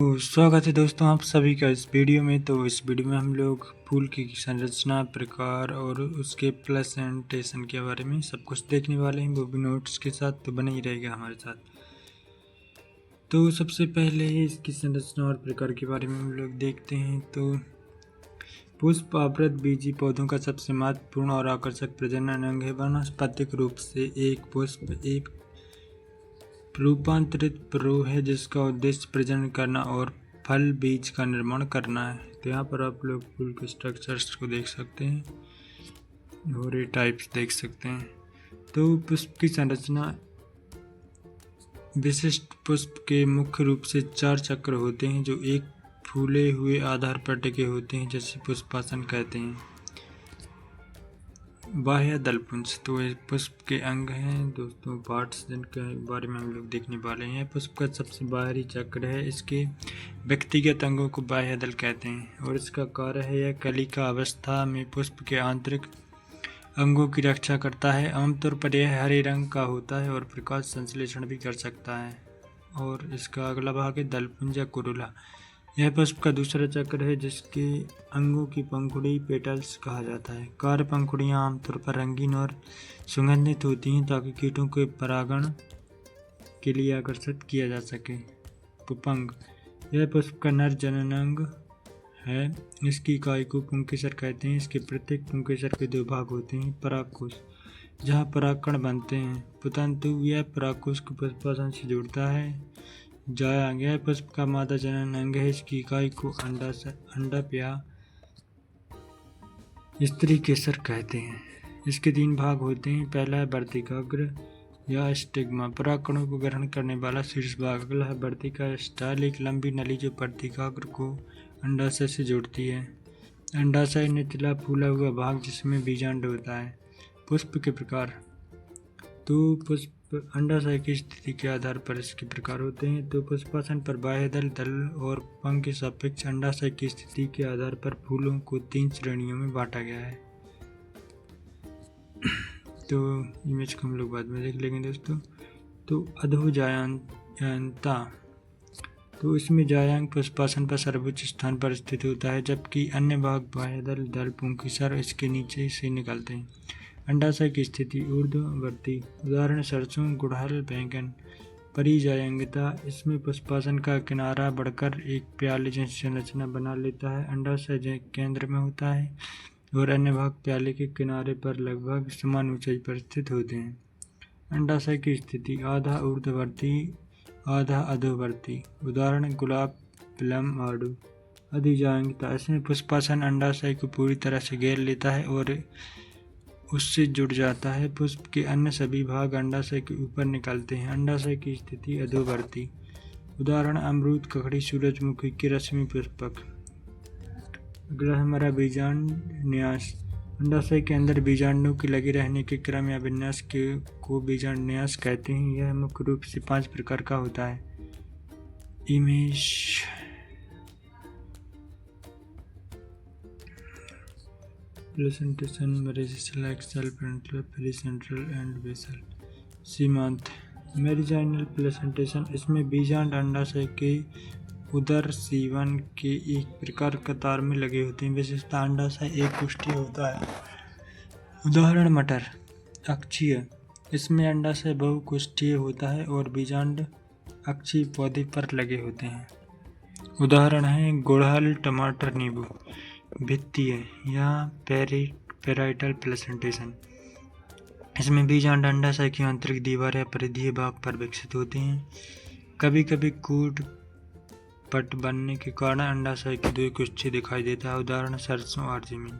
तो स्वागत है दोस्तों आप सभी का इस वीडियो में। तो इस वीडियो में हम लोग फूल की संरचना, प्रकार और उसके प्रेजेंटेशन के बारे में सब कुछ देखने वाले हैं, वो भी नोट्स के साथ। तो बने ही रहेगा हमारे साथ। तो सबसे पहले इसकी संरचना और प्रकार के बारे में हम लोग देखते हैं। तो पुष्प आवृत बीजी पौधों का सबसे महत्वपूर्ण और आकर्षक प्रजनन अंग है। वानस्पतिक रूप से एक पुष्प एक रूपांतरित प्ररोह है जिसका उद्देश्य प्रजनन करना और फल बीज का निर्माण करना है। तो यहाँ पर आप लोग फूल के स्ट्रक्चर्स को देख सकते हैं और ये टाइप्स देख सकते हैं। तो पुष्प की संरचना, विशिष्ट पुष्प के मुख्य रूप से 4 चक्र होते हैं जो एक फूले हुए आधार पर टिके होते हैं, जैसे पुष्पासन कहते हैं। बाह्य दलपुंज, तो ये पुष्प के अंग हैं दोस्तों, पार्ट्स जिनके बारे में हम लोग देखने वाले हैं। पुष्प का सबसे बाहरी चक्र है, इसके व्यक्तिगत अंगों को बाह्य दल कहते हैं और इसका कार्य है यह कलिका अवस्था में पुष्प के आंतरिक अंगों की रक्षा करता है। आमतौर पर यह हरे रंग का होता है और प्रकाश संश्लेषण भी कर सकता है। और इसका अगला भाग है दलपुंज या कुरुला। यह पुष्प का दूसरा चक्र है जिसके अंगों की पंखुड़ी पेटल्स कहा जाता है। कार्य पंखुड़ियाँ आमतौर पर रंगीन और सुगंधित होती हैं ताकि कीटों के परागण के लिए आकर्षित किया जा सके। पुपंग, यह पुष्प का नर जननांग है। इसकी इकाई को पुंकेसर कहते हैं। इसके प्रत्येक पुंकेसर के 2 भाग होते हैं। परागकोश, जहाँ परागकण बनते हैं। पुतंतु, यह परागकोश को पुष्पासन से जोड़ता है। जायांग, यह पुष्प का मादा जनन अंग है। इसकी इकाई को अंडप या स्त्री केसर कहते हैं। इसके 3 भाग होते हैं। पहला है वर्तिकाग्र या स्टिग्मा, परागकणों को ग्रहण करने वाला शीर्ष भाग। अगला है वर्तिका स्टाइल, एक लंबी नली जो वर्तिकाग्र को अंडाशय से जोड़ती है। अंडाशय निचला फूला हुआ भाग जिसमें बीजांड होता है। पुष्प के प्रकार, तो पुष्प अंडाशय की स्थिति के आधार पर इसके प्रकार होते हैं। तो पुष्पासन पर बाह्य दल, दल और पंख के सापेक्ष अंडाशय की स्थिति के आधार पर फूलों को 3 श्रेणियों में बांटा गया है। तो इमेज को हम लोग बाद में देख लेंगे दोस्तों। तो अधोजायंता, तो इसमें जायांग पुष्पासन पर सर्वोच्च स्थान पर स्थित होता है, जबकि अन्य भाग बाह्य दल, दल, पुंकेसर इसके नीचे से निकलते हैं। अंडाशय की स्थिति ऊर्ध्ववर्ती, उदाहरण सरसों, गुड़हल, बैंगन। परिजायंगता, इसमें पुष्पासन का किनारा बढ़कर एक प्याले जैसी संरचना बना लेता है। अंडाशय केंद्र में होता है और अन्य भाग प्याले के किनारे पर लगभग समान ऊंचाई पर स्थित होते हैं। अंडाशय की स्थिति आधा ऊर्ध्ववर्ती आधा अधोवर्ती, उदाहरण गुलाब, प्लम, आड़ू। अधिजायंगता, इसमें पुष्पासन अंडाशय को पूरी तरह से घेर लेता है और उससे जुड़ जाता है। पुष्प के अन्य सभी भाग अंडाशय के ऊपर निकलते हैं। अंडाशय की स्थिति अधोवर्ती, उदाहरण अमरूद, ककड़ी, सूरजमुखी के रश्मि पुष्पक। अगला हमारा बीजांड न्यास, अंडाशय के अंदर बीजांडों के लगे रहने के क्रम या विन्यास को बीजांड न्यास कहते हैं। यह मुख्य रूप से 5 प्रकार का होता है। इमेज, प्लेसेंटेशन, मेरिसेल, एक्सेल, पेरेंटल, पेरिसेंट्रल एंड बेसल। सीमांत, मेरिजाइनल प्लेसेंटेशन, इसमें बीजांड अंडाशय के उदर सीवन के एक प्रकार कतार में लगे होते हैं। विशेषता, अंडाशय एक कुष्ठीय होता है, उदाहरण मटर। अक्षीय, इसमें अंडाशय बहुकुष्ठीय होता है और बीजांड अक्षीय पौधे पर लगे होते हैं, उदाहरण है गुड़हल, टमाटर, नींबू। भित्तीय या पेराइटल प्लेसेंटेशन, इसमें बीजांड अंडाशय की आंतरिक दीवार या परिधीय भाग पर विकसित होते हैं। कभी कभी कूट पट बनने के कारण अंडाशय की 2 कुष्ठी दिखाई देता है, उदाहरण सरसों और जमीन।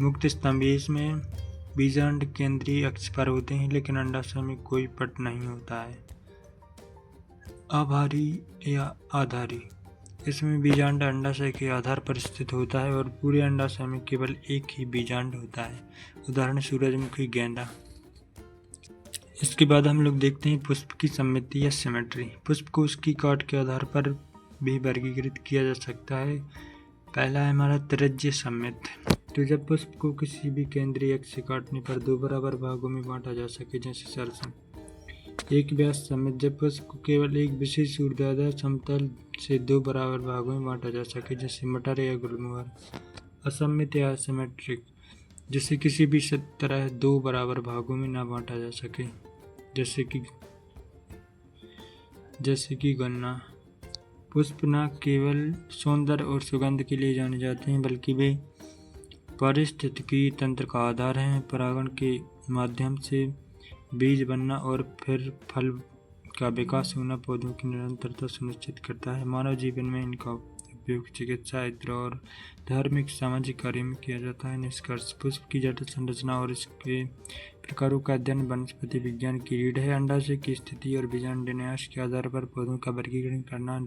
मुक्त स्तंभी, इसमें बीजांड केंद्रीय अक्ष पर होते हैं लेकिन अंडाशय में कोई पट नहीं होता है। आभारी या आधारी, इसमें बीजांड अंडाशय के आधार पर स्थित होता है और पूरे अंडाशय में केवल एक ही बीजांड होता है, उदाहरण सूरजमुखी, गेंदा। इसके बाद हम लोग देखते हैं पुष्प की सममिति या सिमेट्री। पुष्प को उसकी काट के आधार पर भी वर्गीकृत किया जा सकता है। पहला है हमारा त्रिज्य सममित, तो जब पुष्प को किसी भी केंद्रीय अक्ष से काटने पर 2 बराबर भागों में बांटा जा सके, जैसे सरसों। एक व्यास सममित, जब पुष्प को केवल एक विशेष ऊर्ध्वाधर समतल से दो बराबर भागों में बांटा जा सके, जैसे मटर या गुलमोहर। असममित या असिमेट्रिक, जिसे किसी भी तरह दो बराबर भागों में ना बांटा जा सके, जैसे कि गन्ना। पुष्प न केवल सौंदर्य और सुगंध के लिए जाने जाते हैं, बल्कि वे पारिस्थितिकी तंत्र का आधार हैं। परागण के माध्यम से बीज बनना और फिर फल का विकास होना पौधों की निरंतरता सुनिश्चित करता है। मानव जीवन में इनका उपयोग चिकित्सा, इत्र और धार्मिक सामाजिक कार्यों में किया जाता है। निष्कर्ष: पुष्प की जटिल संरचना और इसके प्रकारों का अध्ययन वनस्पति विज्ञान की रीढ़ है। अंडाशय की स्थिति और बीजांड विन्यास के आधार पर पौधों का वर्गीकरण करना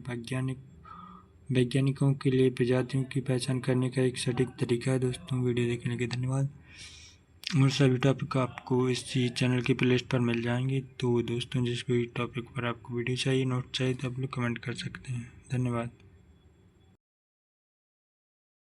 वैज्ञानिकों के लिए प्रजातियों की पहचान करने का एक सटीक तरीका है। दोस्तों, वीडियो देखने के लिए धन्यवाद। और सभी टॉपिक आपको इस चैनल की प्लेलिस्ट पर मिल जाएंगे। तो दोस्तों, जिस भी टॉपिक पर आपको वीडियो चाहिए, नोट चाहिए, तो आप लोग कमेंट कर सकते हैं। धन्यवाद।